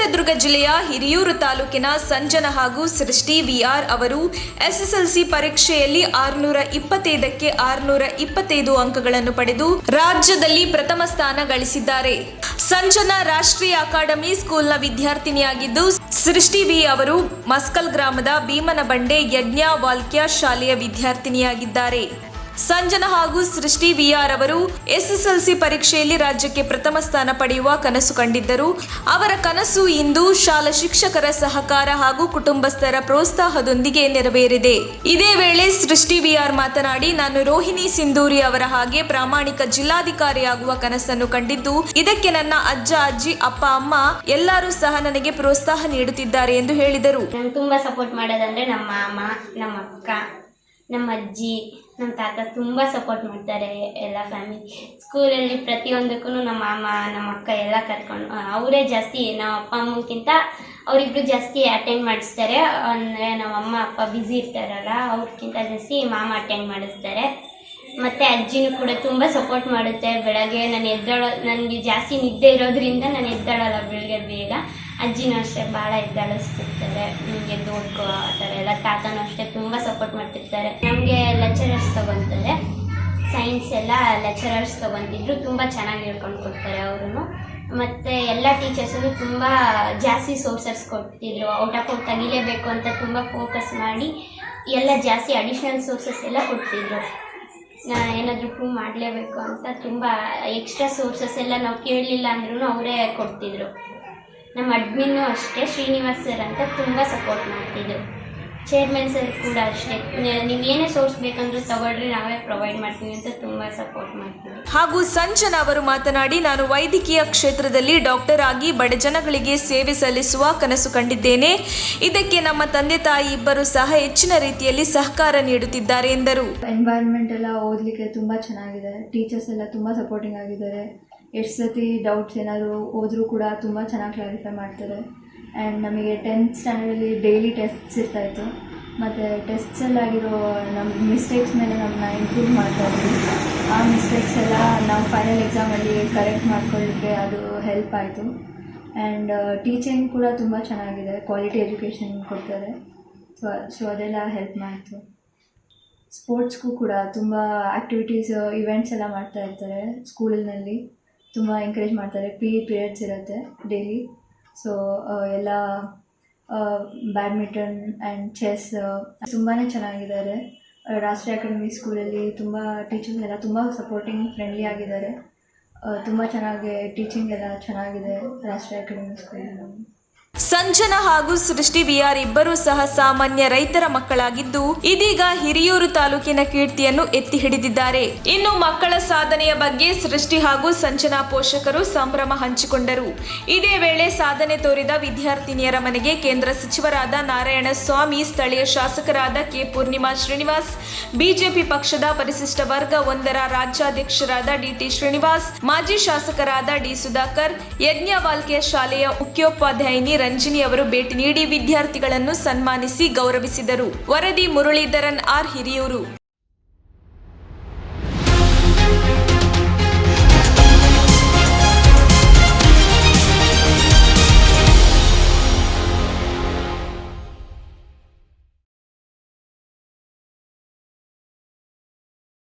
ಚಿತ್ರದುರ್ಗ ಜಿಲ್ಲೆಯ ಹಿರಿಯೂರು ತಾಲೂಕಿನ ಸಂಜನ ಹಾಗೂ ಸೃಷ್ಟಿ ವಿಆರ್ ಅವರು ಎಸ್ಎಸ್ಎಲ್ಸಿ ಪರೀಕ್ಷೆಯಲ್ಲಿ 625ಕ್ಕೆ 625 ಅಂಕಗಳನ್ನು ಪಡೆದು ರಾಜ್ಯದಲ್ಲಿ ಪ್ರಥಮ ಸ್ಥಾನ ಗಳಿಸಿದ್ದಾರೆ. ಸಂಜನ ರಾಷ್ಟ್ರೀಯ ಅಕಾಡೆಮಿ ಸ್ಕೂಲ್ನ ವಿದ್ಯಾರ್ಥಿನಿಯಾಗಿದ್ದು, ಸೃಷ್ಟಿ ವಿ ಅವರು ಮಸ್ಕಲ್ ಗ್ರಾಮದ ಭೀಮನಬಂಡೆ ಯಜ್ಞವಾಲ್ಕ್ಯ ಶಾಲೆಯ ವಿದ್ಯಾರ್ಥಿನಿಯಾಗಿದ್ದಾರೆ. ಸಂಜನ ಹಾಗೂ ಸೃಷ್ಟಿ ವಿಆರ್ ಅವರು ಎಸ್ಎಸ್ಎಲ್ಸಿ ಪರೀಕ್ಷೆಯಲ್ಲಿ ರಾಜ್ಯಕ್ಕೆ ಪ್ರಥಮ ಸ್ಥಾನ ಪಡೆಯುವ ಕನಸು ಕಂಡಿದ್ದರು. ಅವರ ಕನಸು ಇಂದು ಶಾಲಾ ಶಿಕ್ಷಕರ ಸಹಕಾರ ಹಾಗೂ ಕುಟುಂಬಸ್ಥರ ಪ್ರೋತ್ಸಾಹದೊಂದಿಗೆ ನೆರವೇರಿದೆ. ಇದೇ ವೇಳೆ ಸೃಷ್ಟಿ ವಿಆರ್ ಮಾತನಾಡಿ, ನಾನು ರೋಹಿಣಿ ಸಿಂಧೂರಿ ಅವರ ಹಾಗೆ ಪ್ರಾಮಾಣಿಕ ಜಿಲ್ಲಾಧಿಕಾರಿಯಾಗುವ ಕನಸನ್ನು ಕಂಡಿದ್ದು, ಇದಕ್ಕೆ ನನ್ನ ಅಜ್ಜ, ಅಜ್ಜಿ, ಅಪ್ಪ, ಅಮ್ಮ ಎಲ್ಲರೂ ಸಹ ನನಗೆ ಪ್ರೋತ್ಸಾಹ ನೀಡುತ್ತಿದ್ದಾರೆ ಎಂದು ಹೇಳಿದರು. ತುಂಬಾ ಸಪೋರ್ಟ್ ಮಾಡೋದಂದ್ರೆ ನಮ್ಮ ಅಮ್ಮ, ನಮ್ಮ ಅಕ್ಕ, ನಮ್ಮ ಅಜ್ಜಿ, ನಮ್ಮ ತಾತ ತುಂಬ ಸಪೋರ್ಟ್ ಮಾಡ್ತಾರೆ. ಎಲ್ಲ ಫ್ಯಾಮಿಲಿ ಸ್ಕೂಲಲ್ಲಿ ಪ್ರತಿಯೊಂದಕ್ಕೂ ನಮ್ಮ ಮಾಮ, ನಮ್ಮ ಅಕ್ಕ ಎಲ್ಲ ಕರ್ಕೊಂಡು ಅವರೇ ಜಾಸ್ತಿ, ನಮ್ಮ ಅಪ್ಪ ಅಮ್ಮಕ್ಕಿಂತ ಅವರಿಬ್ರು ಜಾಸ್ತಿ ಅಟೆಂಡ್ ಮಾಡಿಸ್ತಾರೆ. ಅಂದರೆ ನಮ್ಮ ಅಮ್ಮ ಅಪ್ಪ ಬ್ಯುಸಿ ಇರ್ತಾರಲ್ಲ, ಅವ್ರಿಗಿಂತ ಜಾಸ್ತಿ ಮಾಮ ಅಟೆಂಡ್ ಮಾಡಿಸ್ತಾರೆ. ಮತ್ತು ಅಜ್ಜಿನೂ ಕೂಡ ತುಂಬ ಸಪೋರ್ಟ್ ಮಾಡುತ್ತೆ. ಬೆಳಗ್ಗೆ ನನಗೆ ಜಾಸ್ತಿ ನಿದ್ದೆ ಇರೋದ್ರಿಂದ ನಾನು ಎದ್ದೇಳಲ್ಲ ಬೆಳಗ್ಗೆ ಬೇಗ. ಅಜ್ಜಿನೂ ಅಷ್ಟೇ ಭಾಳ ಎದ್ದೇಳಿಸ್ತಿರ್ತಾರೆ, ಎದ್ದು ಓದ್ಕೋ ಆ ಥರ ಎಲ್ಲ. ತಾತನೂ ಅಷ್ಟೇ ತುಂಬ ಸಪೋರ್ಟ್ ಮಾಡ್ತಿರ್ತಾರೆ. ನಮಗೆ ಲೆಕ್ಚರರ್ಸ್ ತೊಗೊತಾರೆ, ಸೈನ್ಸ್ ಎಲ್ಲ ಲೆಕ್ಚರರ್ಸ್ ತೊಗೊತಿದ್ರು, ತುಂಬ ಚೆನ್ನಾಗಿ ಹೇಳ್ಕೊಂಡು ಕೊಡ್ತಾರೆ ಅವರು. ಮತ್ತು ಎಲ್ಲ ಟೀಚರ್ಸು ತುಂಬ ಜಾಸ್ತಿ ಸೋರ್ಸಸ್ ಕೊಡ್ತಿದ್ರು. ಔಟ್ ಆಫ್ ಔಟ್ ತೆಗಿಲೇಬೇಕು ಅಂತ ತುಂಬ ಫೋಕಸ್ ಮಾಡಿ ಎಲ್ಲ ಜಾಸ್ತಿ ಅಡಿಷ್ನಲ್ ಸೋರ್ಸಸ್ ಎಲ್ಲ ಕೊಡ್ತಿದ್ರು. ಏನಾದರೂ ಪ್ರೂವ್ ಮಾಡಲೇಬೇಕು ಅಂತ ತುಂಬ ಎಕ್ಸ್ಟ್ರಾ ಸೋರ್ಸಸ್ ಎಲ್ಲ ನಾವು ಕೇಳಲಿಲ್ಲ ಅಂದ್ರೂ ಅವರೇ ಕೊಡ್ತಿದ್ರು. ನಮ್ಮ ಅಡ್ಮಿನ್ನೂ ಅಷ್ಟೇ, ಶ್ರೀನಿವಾಸ್ ಸರ್ ಅಂತ ತುಂಬ ಸಪೋರ್ಟ್ ಮಾಡ್ತಿದ್ರು. ಚೇರ್ಮನ್ ಸರ್ ಕೂಡ ಅಷ್ಟೇ, ನೀವೇನೇ ಸೋರ್ಸ್ ಬೇಕಂದ್ರೂ ತಗೊಳ್ರಿ, ನಾವೇ ಪ್ರೊವೈಡ್ ಮಾಡ್ತೀವಿ ಅಂತ ತುಂಬ ಸಪೋರ್ಟ್ ಮಾಡ್ತೀವಿ. ಹಾಗೂ ಸಂಜನ ಅವರು ಮಾತನಾಡಿ, ನಾನು ವೈದ್ಯಕೀಯ ಕ್ಷೇತ್ರದಲ್ಲಿ ಡಾಕ್ಟರ್ ಆಗಿ ಬಡಜನಗಳಿಗೆ ಸೇವೆ ಸಲ್ಲಿಸುವ ಕನಸು ಕಂಡಿದ್ದೇನೆ. ಇದಕ್ಕೆ ನಮ್ಮ ತಂದೆ ತಾಯಿ ಇಬ್ಬರು ಸಹ ಹೆಚ್ಚಿನ ರೀತಿಯಲ್ಲಿ ಸಹಕಾರ ನೀಡುತ್ತಿದ್ದಾರೆ ಎಂದರು. ಎನ್ವೈರನ್ಮೆಂಟ್ ಎಲ್ಲ ಓದಲಿಕ್ಕೆ ತುಂಬ ಚೆನ್ನಾಗಿದೆ. ಟೀಚರ್ಸ್ ಎಲ್ಲ ತುಂಬ ಸಪೋರ್ಟಿಂಗ್ ಆಗಿದ್ದಾರೆ. ಎಷ್ಟು ಸತಿ ಡೌಟ್ಸ್ ಏನಾದರೂ ಹೋದರೂ ಕೂಡ ತುಂಬ ಚೆನ್ನಾಗಿ ಕ್ಲಾರಿಫೈ ಮಾಡ್ತಾರೆ. ಆ್ಯಂಡ್ ನಮಗೆ 10th ಸ್ಟ್ಯಾಂಡರ್ಡಲ್ಲಿ ಡೈಲಿ ಟೆಸ್ಟ್ಸ್ ಇರ್ತಾಯಿತ್ತು. ಮತ್ತು ಟೆಸ್ಟ್ಸಲ್ಲಾಗಿರೋ ನಮ್ಮ ಮಿಸ್ಟೇಕ್ಸ್ ಮೇಲೆ ನಮ್ಮನ್ನ ಇಂಪ್ರೂವ್ ಮಾಡ್ತಾಯಿದ್ವಿ. ಆ ಮಿಸ್ಟೇಕ್ಸ್ ಎಲ್ಲ ನಾವು ಫೈನಲ್ ಎಕ್ಸಾಮಲ್ಲಿ ಕರೆಕ್ಟ್ ಮಾಡ್ಕೊಳ್ಳಿಕ್ಕೆ ಅದು ಹೆಲ್ಪ್ ಆಯಿತು. ಆ್ಯಂಡ್ ಟೀಚಿಂಗ್ ಕೂಡ ತುಂಬ ಚೆನ್ನಾಗಿದೆ, ಕ್ವಾಲಿಟಿ ಎಜುಕೇಷನ್ ಕೊಡ್ತಾರೆ. ಸೊ ಅದೆಲ್ಲ ಹೆಲ್ಪ್ ಮಾಡ್ತು. ಸ್ಪೋರ್ಟ್ಸ್ಗೂ ಕೂಡ ತುಂಬ ಆ್ಯಕ್ಟಿವಿಟೀಸ್, ಇವೆಂಟ್ಸ್ ಎಲ್ಲ ಮಾಡ್ತಾ ಇರ್ತಾರೆ ಸ್ಕೂಲಿನಲ್ಲಿ. ತುಂಬ ಎಂಕರೇಜ್ ಮಾಡ್ತಾರೆ. ಪೀರಿಯಡ್ಸ್ ಇರುತ್ತೆ ಡೈಲಿ. ಸೊ ಎಲ್ಲ ಬ್ಯಾಡ್ಮಿಂಟನ್ ಆ್ಯಂಡ್ ಚೆಸ್ ತುಂಬಾ ಚೆನ್ನಾಗಿದ್ದಾರೆ. ರಾಷ್ಟ್ರೀಯ ಅಕಾಡೆಮಿ ಸ್ಕೂಲಲ್ಲಿ ತುಂಬ ಟೀಚರ್ಸ್ ಎಲ್ಲ ತುಂಬ ಸಪೋರ್ಟಿಂಗ್, ಫ್ರೆಂಡ್ಲಿ ಆಗಿದ್ದಾರೆ. ತುಂಬ ಚೆನ್ನಾಗಿ ಟೀಚಿಂಗ್ ಎಲ್ಲ ಚೆನ್ನಾಗಿದೆ ರಾಷ್ಟ್ರೀಯ ಅಕಾಡೆಮಿ ಸ್ಕೂಲಲ್ಲಿ. ಸಂಜನ ಹಾಗೂ ಸೃಷ್ಟಿ ವಿಆರ್ ಇಬ್ಬರೂ ಸಹ ಸಾಮಾನ್ಯ ರೈತರ ಮಕ್ಕಳಾಗಿದ್ದು, ಇದೀಗ ಹಿರಿಯೂರು ತಾಲೂಕಿನ ಕೀರ್ತಿಯನ್ನು ಎತ್ತಿ ಹಿಡಿದಿದ್ದಾರೆ. ಇನ್ನು ಮಕ್ಕಳ ಸಾಧನೆಯ ಬಗ್ಗೆ ಸೃಷ್ಟಿ ಹಾಗೂ ಸಂಜನಾ ಪೋಷಕರು ಸಂಭ್ರಮ ಹಂಚಿಕೊಂಡರು. ಇದೇ ವೇಳೆ ಸಾಧನೆ ತೋರಿದ ವಿದ್ಯಾರ್ಥಿನಿಯರ ಮನೆಗೆ ಕೇಂದ್ರ ಸಚಿವರಾದ ನಾರಾಯಣಸ್ವಾಮಿ, ಸ್ಥಳೀಯ ಶಾಸಕರಾದ ಕೆ. ಪೂರ್ಣಿಮಾ ಶ್ರೀನಿವಾಸ್, ಬಿಜೆಪಿ ಪಕ್ಷದ ಪರಿಶಿಷ್ಟ ವರ್ಗ 1ರ ರಾಜ್ಯಾಧ್ಯಕ್ಷರಾದ ಡಿಟಿ ಶ್ರೀನಿವಾಸ್, ಮಾಜಿ ಶಾಸಕರಾದ ಡಿ ಸುಧಾಕರ್, ಯಜ್ಞವಾಲ್ಕ್ಯ ಶಾಲೆಯ ಮುಖ್ಯೋಪಾಧ್ಯಾಯಿನಿ ರಂಜಿನಿ ಅವರು ಭೇಟಿ ನೀಡಿ ವಿದ್ಯಾರ್ಥಿಗಳನ್ನು ಸನ್ಮಾನಿಸಿ ಗೌರವಿಸಿದರು. ವರದಿ ಮುರಳೀಧರನ್, ಆರ್, ಹಿರಿಯೂರು.